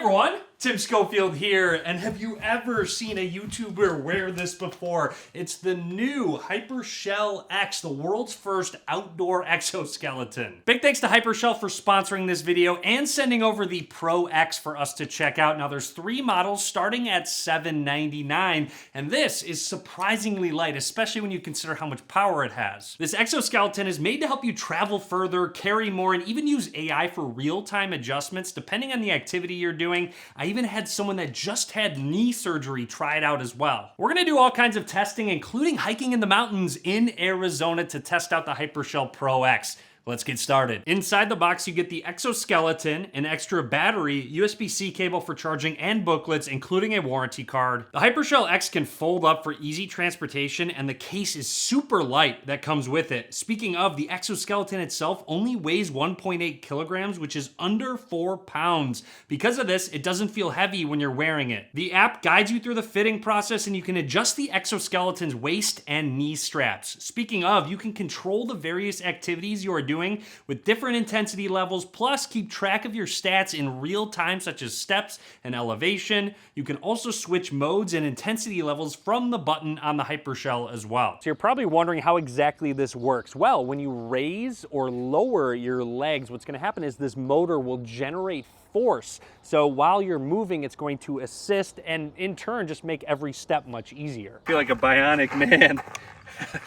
everyone, Tim Schofield here, and have you ever seen a YouTuber wear this before? It's the new Hypershell X, the world's first outdoor exoskeleton. Big thanks to Hypershell for sponsoring this video and sending over the Pro X for us to check out. Now there's 3 models starting at $799, and this is surprisingly light, especially when you consider how much power it has. This exoskeleton is made to help you travel further, carry more, and even use AI for real-time adjustments depending on the activity you're doing. I even had someone that just had knee surgery try it out as well. We're gonna do all kinds of testing, including hiking in the mountains in Arizona to test out the Hypershell Pro X. Let's get started. Inside the box, you get the exoskeleton, an extra battery, USB-C cable for charging, and booklets, including a warranty card. The Hypershell X can fold up for easy transportation, and the case is super light that comes with it. Speaking of, the exoskeleton itself only weighs 1.8 kilograms, which is under 4 pounds. Because of this, it doesn't feel heavy when you're wearing it. The app guides you through the fitting process, and you can adjust the exoskeleton's waist and knee straps. Speaking of, you can control the various activities you are doing with different intensity levels, plus keep track of your stats in real time, such as steps and elevation. You can also switch modes and intensity levels from the button on the Hypershell as well. So you're probably wondering how exactly this works. Well, when you raise or lower your legs, what's going to happen is this motor will generate force. So while you're moving, it's going to assist and in turn just make every step much easier. I feel like a bionic man.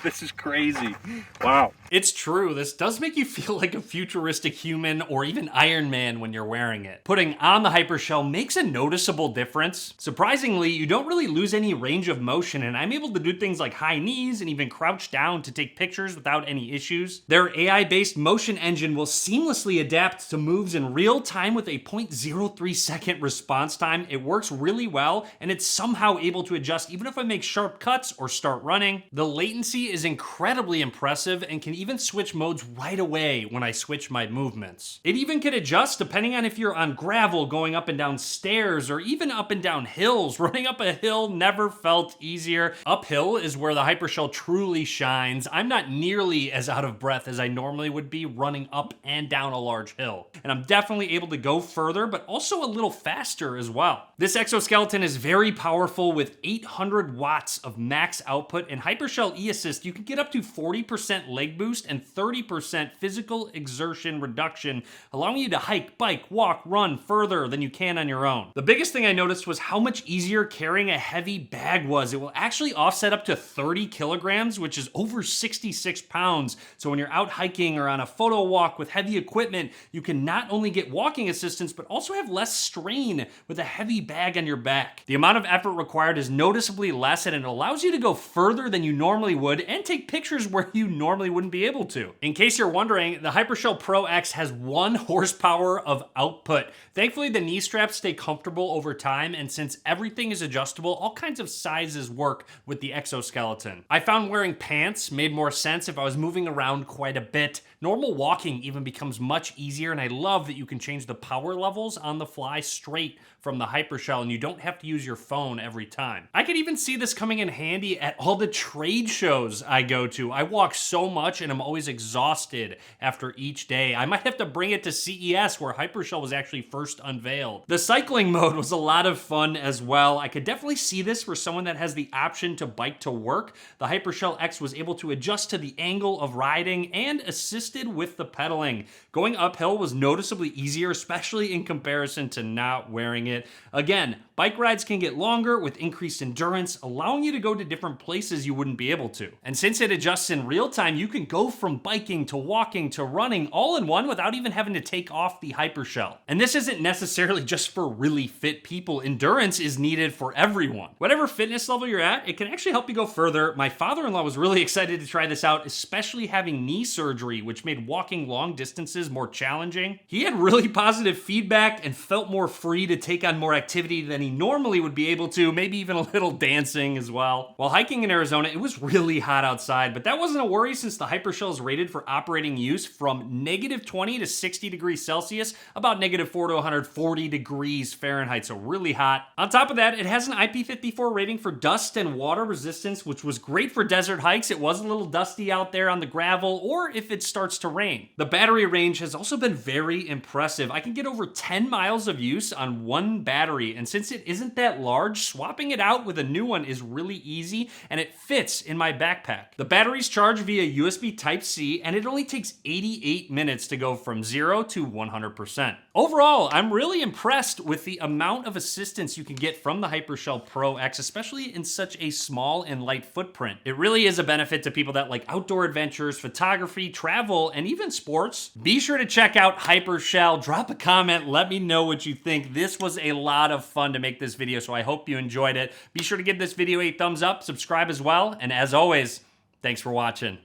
This is crazy. Wow. It's true. This does make you feel like a futuristic human or even Iron Man when you're wearing it. Putting on the Hypershell makes a noticeable difference. Surprisingly, you don't really lose any range of motion, and I'm able to do things like high knees and even crouch down to take pictures without any issues. Their AI-based motion engine will seamlessly adapt to moves in real time with a 0.03 second response time. It works really well, and it's somehow able to adjust even if I make sharp cuts or start running. The latency is incredibly impressive and can even switch modes right away when I switch my movements. It even can adjust depending on if you're on gravel, going up and down stairs, or even up and down hills. Running up a hill never felt easier. Uphill is where the Hypershell truly shines. I'm not nearly as out of breath as I normally would be running up and down a large hill. And I'm definitely able to go further, but also a little faster as well. This exoskeleton is very powerful with 800 watts of max output, and Hypershell E-Assist, you can get up to 40% leg boost and 30% physical exertion reduction, allowing you to hike, bike, walk, run further than you can on your own. The biggest thing I noticed was how much easier carrying a heavy bag was. It will actually offset up to 30 kilograms, which is over 66 pounds. So when you're out hiking or on a photo walk with heavy equipment, you can not only get walking assistance, but also have less strain with a heavy bag on your back. The amount of effort required is noticeably less, and it allows you to go further than you normally would and take pictures where you normally wouldn't be able to. In case you're wondering, the Hypershell Pro X has 1 horsepower of output. Thankfully, the knee straps stay comfortable over time, and since everything is adjustable, all kinds of sizes work with the exoskeleton. I found wearing pants made more sense if I was moving around quite a bit. Normal walking even becomes much easier, and I love that you can change the power levels on the fly straight from the Hypershell, and you don't have to use your phone every time. I could even see this coming in handy at all the trade shows I go to. I walk so much and I'm always exhausted after each day. I might have to bring it to CES, where Hypershell was actually first unveiled. The cycling mode was a lot of fun as well. I could definitely see this for someone that has the option to bike to work. The Hypershell X was able to adjust to the angle of riding and assisted with the pedaling. Going uphill was noticeably easier, especially in comparison to not wearing it. Again, bike rides can get longer with increased endurance, allowing you to go to different places you wouldn't be able to. And since it adjusts in real time, you can go from biking to walking to running all in one without even having to take off the Hypershell. And this isn't necessarily just for really fit people. Endurance is needed for everyone. Whatever fitness level you're at, it can actually help you go further. My father-in-law was really excited to try this out, especially having knee surgery, which made walking long distances more challenging. He had really positive feedback and felt more free to take on more activity than he normally would be able to, maybe even a little dancing as well. While hiking in Arizona, it was really really hot outside, but that wasn't a worry since the Hypershell is rated for operating use from -20 to 60 degrees Celsius, about -4 to 140 degrees Fahrenheit, so really hot. On top of that, it has an IP54 rating for dust and water resistance, which was great for desert hikes. It was a little dusty out there on the gravel, or if it starts to rain. The battery range has also been very impressive. I can get over 10 miles of use on one battery, and since it isn't that large, swapping it out with a new one is really easy, and it fits in my backpack. The batteries charge via USB Type-C, and it only takes 88 minutes to go from 0 to 100%. Overall, I'm really impressed with the amount of assistance you can get from the Hypershell Pro X, especially in such a small and light footprint. It really is a benefit to people that like outdoor adventures, photography, travel, and even sports. Be sure to check out Hypershell. Drop a comment, let me know what you think. This was a lot of fun to make this video, so I hope you enjoyed it. Be sure to give this video a thumbs up, subscribe as well, and as always, thanks for watching.